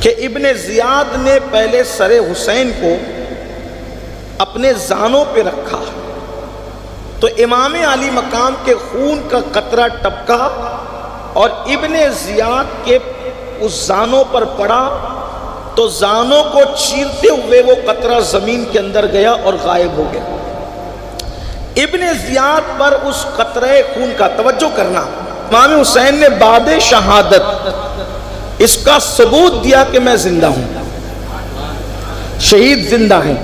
کہ ابن زیاد نے پہلے سر حسین کو اپنے زانوں پہ رکھا تو امام علی مقام کے خون کا قطرہ ٹپکا اور ابن زیاد کے اس زانوں پر پڑا تو زانوں کو چیرتے ہوئے وہ قطرہ زمین کے اندر گیا اور غائب ہو گیا۔ ابن زیاد پر اس قطرے خون کا توجہ کرنا، امام حسین نے بعد شہادت اس کا ثبوت دیا کہ میں زندہ ہوں، شہید زندہ ہیں۔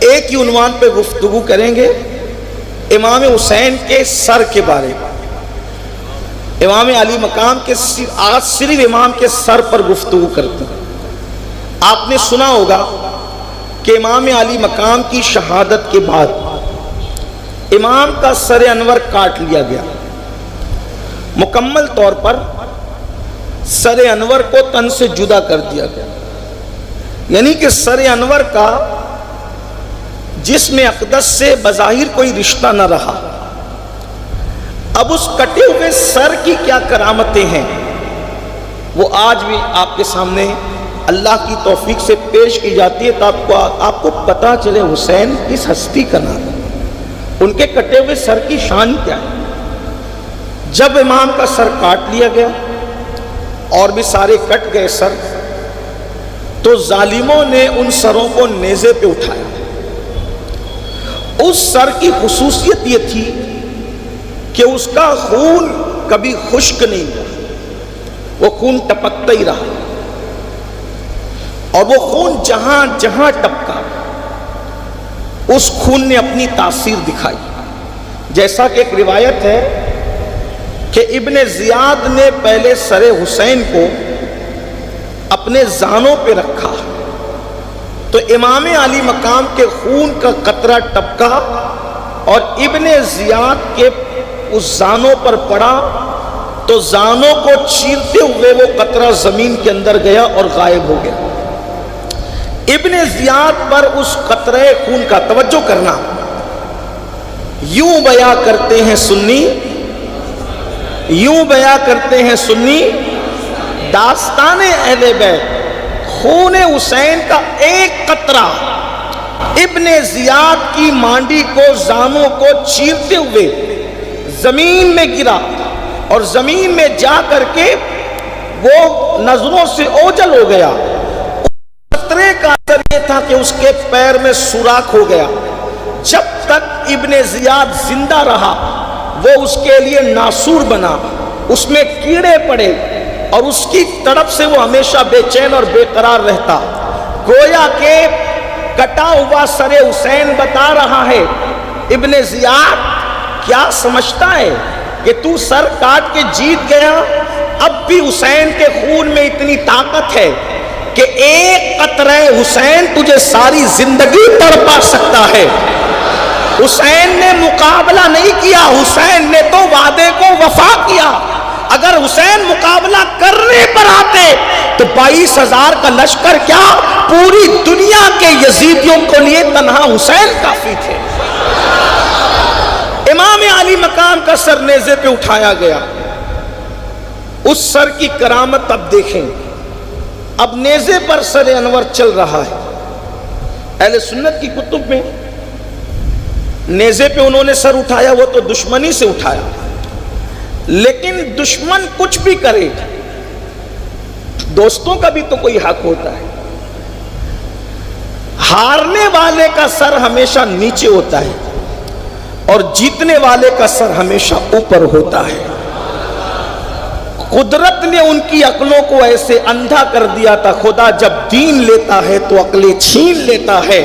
ایک ہی عنوان پہ گفتگو کریں گے امام حسین کے سر کے بارے میں، امام علی مقام کے آج صرف امام کے سر پر گفتگو کرتے ہیں۔ آپ نے سنا ہوگا کہ امام علی مقام کی شہادت کے بعد امام کا سر انور کاٹ لیا گیا، مکمل طور پر سر انور کو تن سے جدا کر دیا گیا، یعنی کہ سر انور کا جسم اقدس سے بظاہر کوئی رشتہ نہ رہا۔ اب اس کٹے ہوئے سر کی کیا کرامتیں ہیں وہ آج بھی آپ کے سامنے اللہ کی توفیق سے پیش کی جاتی ہے، تو آپ کو پتا چلے حسین کس ہستی کا نام ہے، ان کے کٹے ہوئے سر کی شان کیا ہے۔ جب امام کا سر کاٹ لیا گیا اور بھی سارے کٹ گئے سر، تو ظالموں نے ان سروں کو نیزے پہ اٹھایا۔ اس سر کی خصوصیت یہ تھی کہ اس کا خون کبھی خشک نہیں ہوا، وہ خون ٹپکتا ہی رہا، اور وہ خون جہاں جہاں ٹپکا اس خون نے اپنی تاثیر دکھائی۔ جیسا کہ ایک روایت ہے کہ ابن زیاد نے پہلے سر حسین کو اپنے زانوں پہ رکھا تو امام علی مقام کے خون کا قطرہ ٹپکا اور ابن زیاد کے اس زانوں پر پڑا تو زانوں کو چیرتے ہوئے وہ قطرہ زمین کے اندر گیا اور غائب ہو گیا۔ ابن زیاد پر اس قطرے خون کا توجہ کرنا، یوں بیان کرتے ہیں سنی، یوں بیان کرتے ہیں سنی، داستان اہل بیت خون حسین کا ایک قطرہ ابن زیاد کی مانڈی کو زانوں کو چیرتے ہوئے زمین میں گرا اور زمین میں جا کر کے وہ نظروں سے اوجھل ہو گیا۔ قطرے کا اثر یہ تھا کہ اس کے پیر میں سوراخ ہو گیا۔ جب تک ابن زیاد زندہ رہا وہ اس کے لیے ناسور بنا، اس میں کیڑے پڑے اور اس کی طرف سے وہ ہمیشہ بے چین اور بے قرار رہتا۔ گویا کہ کٹا ہوا سر حسین بتا رہا ہے ابن زیاد کیا سمجھتا ہے کہ تو سر کاٹ کے جیت گیا، اب بھی حسین کے خون میں اتنی طاقت ہے کہ ایک قطرہ حسین تجھے ساری زندگی تڑپا سکتا ہے۔ حسین نے مقابلہ نہیں کیا، حسین نے تو وعدے کو وفا کیا۔ اگر حسین مقابلہ کرنے پر آتے تو 22,000 کا لشکر کیا پوری دنیا کے یزیدیوں کو لیے تنہا حسین کافی تھے۔ امام علی مقام کا سر نیزے پہ اٹھایا گیا، اس سر کی کرامت اب دیکھیں۔ اب نیزے پر سر انور چل رہا ہے۔ اہل سنت کی کتب میں نیزے پہ انہوں نے سر اٹھایا وہ تو دشمنی سے اٹھایا، لیکن دشمن کچھ بھی کرے دوستوں کا بھی تو کوئی حق ہوتا ہے۔ ہارنے والے کا سر ہمیشہ نیچے ہوتا ہے اور جیتنے والے کا سر ہمیشہ اوپر ہوتا ہے۔ قدرت نے ان کی عقلوں کو ایسے اندھا کر دیا تھا، خدا جب دین لیتا ہے تو عقلیں چھین لیتا ہے،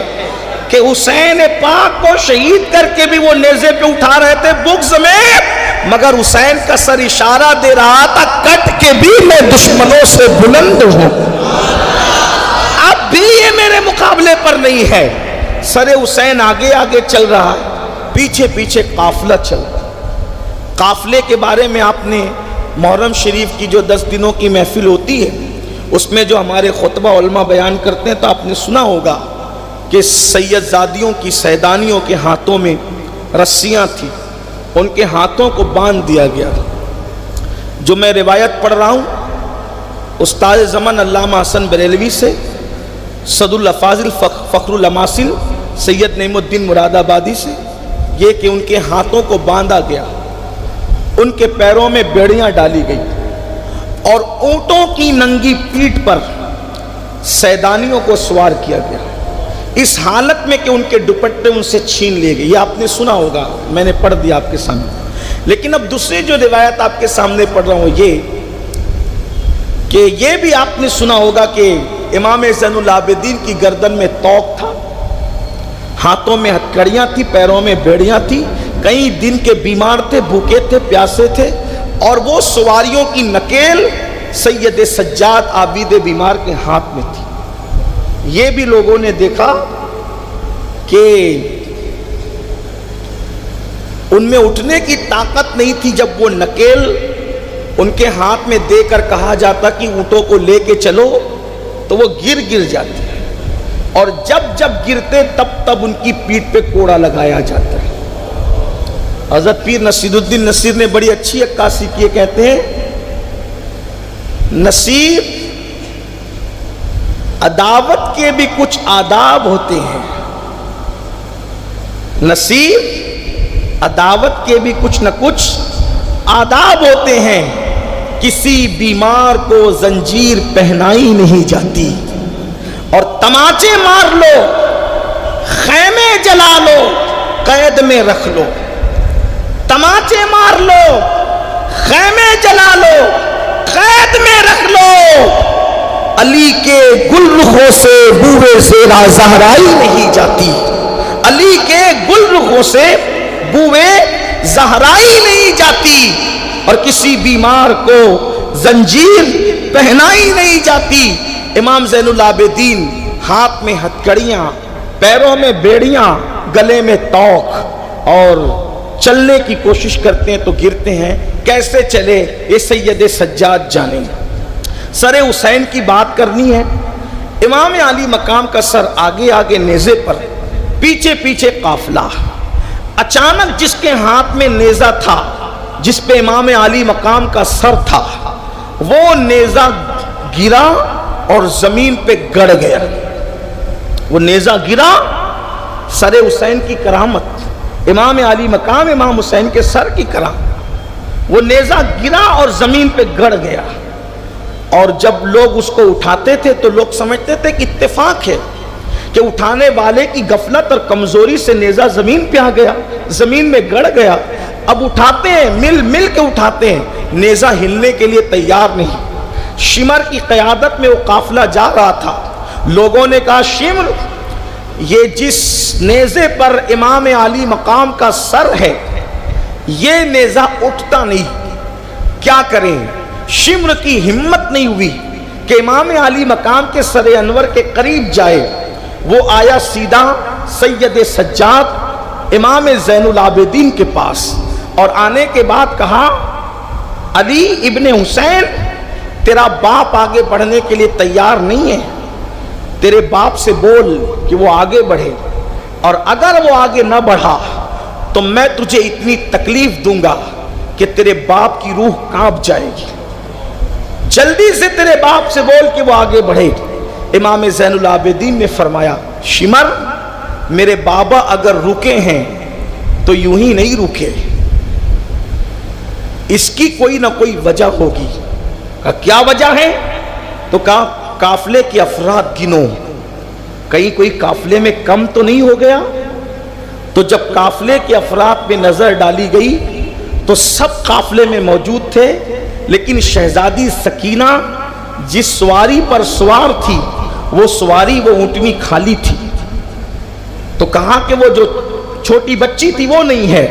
کہ حسین پاک کو شہید کر کے بھی وہ نیزے پہ اٹھا رہے تھے بغض میں، مگر حسین کا سر اشارہ دے رہا تھا کٹ کے بھی میں دشمنوں سے بلند ہوں، اب بھی یہ میرے مقابلے پر نہیں ہے۔ سر حسین آگے آگے چل رہا ہے، پیچھے پیچھے قافلہ چل رہا ہے۔ قافلے کے بارے میں آپ نے محرم شریف کی جو 10 دنوں کی محفل ہوتی ہے اس میں جو ہمارے خطبہ علماء بیان کرتے ہیں تو آپ نے سنا ہوگا کہ سید زادیوں کی سیدانیوں کے ہاتھوں میں رسیاں تھیں، ان کے ہاتھوں کو باندھ دیا گیا۔ جو میں روایت پڑھ رہا ہوں استاد زمن علامہ حسن بریلوی سے صد الافاضل فخر الاماثل سید نعیم الدین مراد آبادی سے یہ کہ ان کے ہاتھوں کو باندھا گیا، ان کے پیروں میں بیڑیاں ڈالی گئی اور اونٹوں کی ننگی پیٹھ پر سیدانیوں کو سوار کیا گیا، اس حالت میں کہ ان کے دوپٹے ان سے چھین لیے گئے۔ یہ آپ نے سنا ہوگا، میں نے پڑھ دیا آپ کے سامنے۔ لیکن اب دوسری جو روایت آپ کے سامنے پڑھ رہا ہوں یہ بھی آپ نے سنا ہوگا کہ امام زین العابدین کی گردن میں طوق تھا، ہاتھوں میں ہتھکڑیاں تھی، پیروں میں بیڑیاں تھی، کئی دن کے بیمار تھے، بھوکے تھے، پیاسے تھے، اور وہ سواریوں کی نکیل سید سجاد عابد بیمار کے ہاتھ میں تھی۔ یہ بھی لوگوں نے دیکھا کہ ان میں اٹھنے کی طاقت نہیں تھی، جب وہ نکیل ان کے ہاتھ میں دے کر کہا جاتا کہ اونٹوں کو لے کے چلو تو وہ گر جاتے، اور جب گرتے تب ان کی پیٹھ پہ کوڑا لگایا جاتا ہے۔ حضرت پیر نصیر الدین نصیر نے بڑی اچھی عکاسی کی، کہتے ہیں نصیر عداوت کے بھی کچھ آداب ہوتے ہیں، نصیر عداوت کے بھی کچھ نہ کچھ آداب ہوتے ہیں، کسی بیمار کو زنجیر پہنائی نہیں جاتی، اور تماچے مار لو، خیمے جلا لو، قید میں رکھ لو، تماچے مار لو، خیمے جلا لو، قید میں رکھ لو، علی کے گل رخوں سے بوئے زیرا زہرائی نہیں جاتی، علی کے گل رخوں سے بوئے زہرائی نہیں جاتی، اور کسی بیمار کو زنجیر پہنائی نہیں جاتی۔ امام زین العابدین ہاتھ میں ہتھکڑیاں، پیروں میں بیڑیاں، گلے میں طوق، اور چلنے کی کوشش کرتے ہیں تو گرتے ہیں، کیسے چلے یہ سید سجاد جانے۔ سر حسین کی بات کرنی ہے، امام علی مقام کا سر آگے آگے نیزے پر، پیچھے پیچھے قافلہ۔ اچانک جس کے ہاتھ میں نیزہ تھا، جس پہ امام علی مقام کا سر تھا، وہ نیزہ گرا اور زمین پہ گڑ گیا۔ وہ نیزہ گرا، سر حسین کی کرامت، امام علی مقام امام حسین کے سر کی کرامت، وہ نیزہ گرا اور زمین پہ گڑ گیا۔ اور جب لوگ اس کو اٹھاتے تھے تو لوگ سمجھتے تھے کہ اتفاق ہے کہ اٹھانے والے کی غفلت اور کمزوری سے نیزہ زمین پہ آ گیا، زمین میں گڑ گیا۔ اب اٹھاتے ہیں، مل کے اٹھاتے ہیں، نیزہ ہلنے کے لیے تیار نہیں۔ شمر کی قیادت میں وہ قافلہ جا رہا تھا، لوگوں نے کہا شمر، یہ جس نیزے پر امام علی مقام کا سر ہے یہ نیزہ اٹھتا نہیں، کیا کریں؟ شمر کی ہمت نہیں ہوئی کہ امام علی مقام کے سر انور کے قریب جائے۔ وہ آیا سیدھا سید سجاد امام زین العابدین کے پاس، اور آنے کے بعد کہا علی ابن حسین، تیرا باپ آگے بڑھنے کے لیے تیار نہیں ہے، تیرے باپ سے بول کہ وہ آگے بڑھے، اور اگر وہ آگے نہ بڑھا تو میں تجھے اتنی تکلیف دوں گا کہ تیرے باپ کی روح کانپ جائے گی، جلدی سے تیرے باپ سے بول کہ وہ آگے بڑھے۔ امام زین العابدین نے فرمایا شمر، میرے بابا اگر رکے ہیں تو یوں ہی نہیں رکے، اس کی کوئی نہ کوئی وجہ ہوگی۔ کہا کیا وجہ ہے؟ تو کہا قافلے کے افراد گنو، کہیں کوئی قافلے میں کم تو نہیں ہو گیا؟ تو جب قافلے کے افراد پہ نظر ڈالی گئی تو سب قافلے میں موجود تھے، لیکن شہزادی سکینہ جس سواری پر سوار تھی وہ سواری، وہ اونٹنی خالی تھی۔ تو کہا کہ وہ جو چھوٹی بچی تھی وہ نہیں ہے۔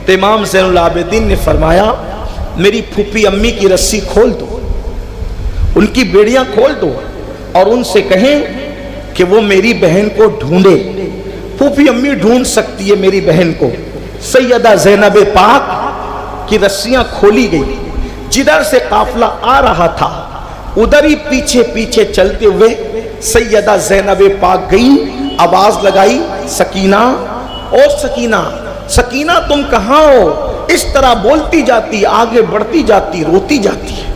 تو امام زین العابدین نے فرمایا میری پھوپھی امی کی رسی کھول دو، ان کی بیڑیاں کھول دو، اور ان سے کہیں کہ وہ میری بہن کو ڈھونڈے۔ پھوپھی امی ڈھونڈ سکتی ہے میری بہن کو۔ سیدہ زینب پاک کی رسیاں کھولی گئی، جدھر سے قافلہ آ رہا تھا ادھر ہی پیچھے پیچھے چلتے ہوئے سیدہ زینب پاک گئی، آواز لگائی سکینہ، او سکینہ، سکینہ تم کہاں ہو؟ اس طرح بولتی جاتی، آگے بڑھتی جاتی، روتی جاتی ہے،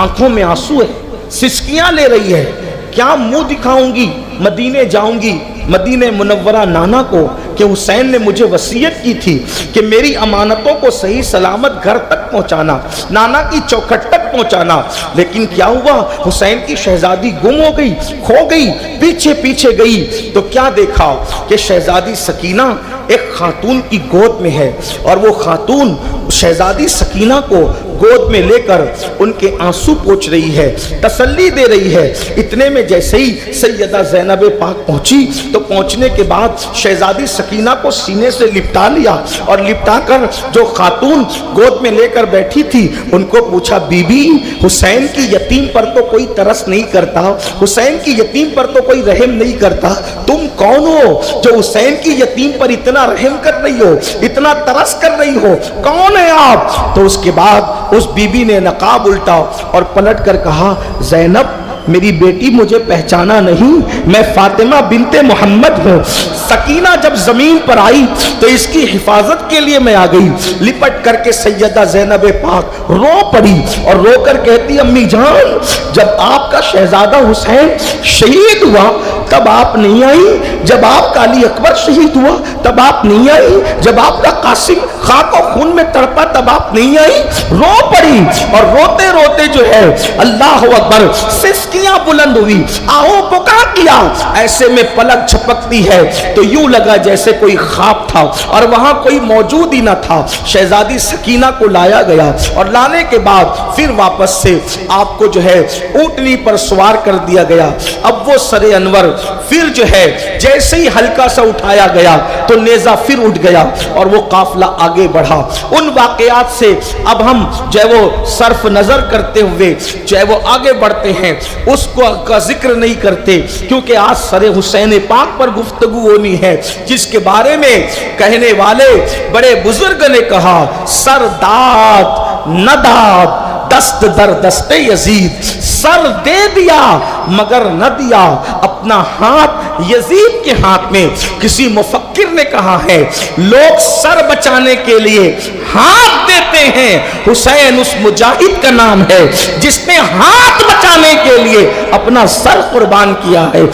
آنکھوں میں آنسو ہے، سسکیاں لے رہی ہے، کیا منہ دکھاؤں گی مدینے جاؤں گی مدینہ منورہ نانا کو کہ حسین نے مجھے وصیت کی تھی کہ میری امانتوں کو صحیح سلامت گھر تک پہنچانا، نانا کی چوکھٹ تک پہنچانا۔ لیکن کیا ہوا، حسین کی شہزادی گم ہو گئی، کھو گئی، پیچھے پیچھے گئی تو کیا دیکھا کہ شہزادی سکینہ ایک خاتون کی گود میں ہے، اور وہ خاتون شہزادی سکینہ کو گود میں لے کر ان کے آنسو پوچھ رہی ہے، تسلی دے رہی ہے۔ اتنے میں جیسے ہی سیدہ زینب پاک پہنچی تو پہنچنے کے بعد شہزادی سکینہ کو سینے سے لپٹا لیا، اور لپٹا کر جو خاتون گود میں لے کر بیٹھی تھی ان کو پوچھا، بی بی حسین کی یتیم پر تو کوئی ترس نہیں کرتا، حسین کی یتیم پر تو کوئی رحم نہیں کرتا، تم کون ہو جو حسین کی یتیم پر اتنا رحم کر رہی ہو، اتنا ترس کر رہی ہو، کون ہے آپ؟ تو اس کے بعد اس بی بی نے نقاب الٹا اور پلٹ کر کہا، زینب میری بیٹی مجھے پہچانا نہیں، میں فاطمہ بنت محمد ہوں۔ سکینہ جب زمین پر آئی تو اس کی حفاظت کے لیے میں آ گئی، لپٹ کر کے سیدہ زینب پاک رو پڑی اور رو کر کہتی، امی جان جب آپ کا شہزادہ حسین شہید ہوا تب آپ نہیں آئی، جب آپ کا علی اکبر شہید ہوا تب آپ نہیں آئی، جب آپ کا قاسم خاک و خون میں تڑپا تب آپ نہیں آئی۔ رو پڑی اور روتے روتے جو ہے اللہ اکبر سسکیاں بلند ہوئی، آہو پکا کیا، ایسے میں پلک جھپکتی ہے تو یوں لگا جیسے کوئی خواب تھا اور وہاں کوئی موجود ہی نہ تھا۔ شہزادی سکینہ کو لایا گیا اور لانے کے بعد پھر واپس سے آپ کو جو ہے اونٹنی پر سوار کر دیا گیا۔ اب وہ سر انور پھر جو ہے جیسے ہی ہلکا سا اٹھایا گیا تو نیزہ پھر اٹھ گیا اور وہ قافلہ آگے بڑھا۔ ان واقعات سے اب ہم جو ہے وہ صرف نظر کرتے ہوئے جو ہے وہ آگے بڑھتے ہیں، اس کو کا ذکر نہیں کرتے کیونکہ آج سر حسین پاک پر گفتگو ہونی ہے، جس کے بارے میں کہنے والے بڑے بزرگ نے کہا، سر داد نداد دست در دست یزید، سر دے دیا مگر نہ دیا اپنا ہاتھ یزید کے ہاتھ میں۔ کسی مفکر نے کہا ہے لوگ سر بچانے کے لیے ہاتھ دیتے ہیں، حسین اس مجاہد کا نام ہے جس نے ہاتھ بچانے کے لیے اپنا سر قربان کیا ہے۔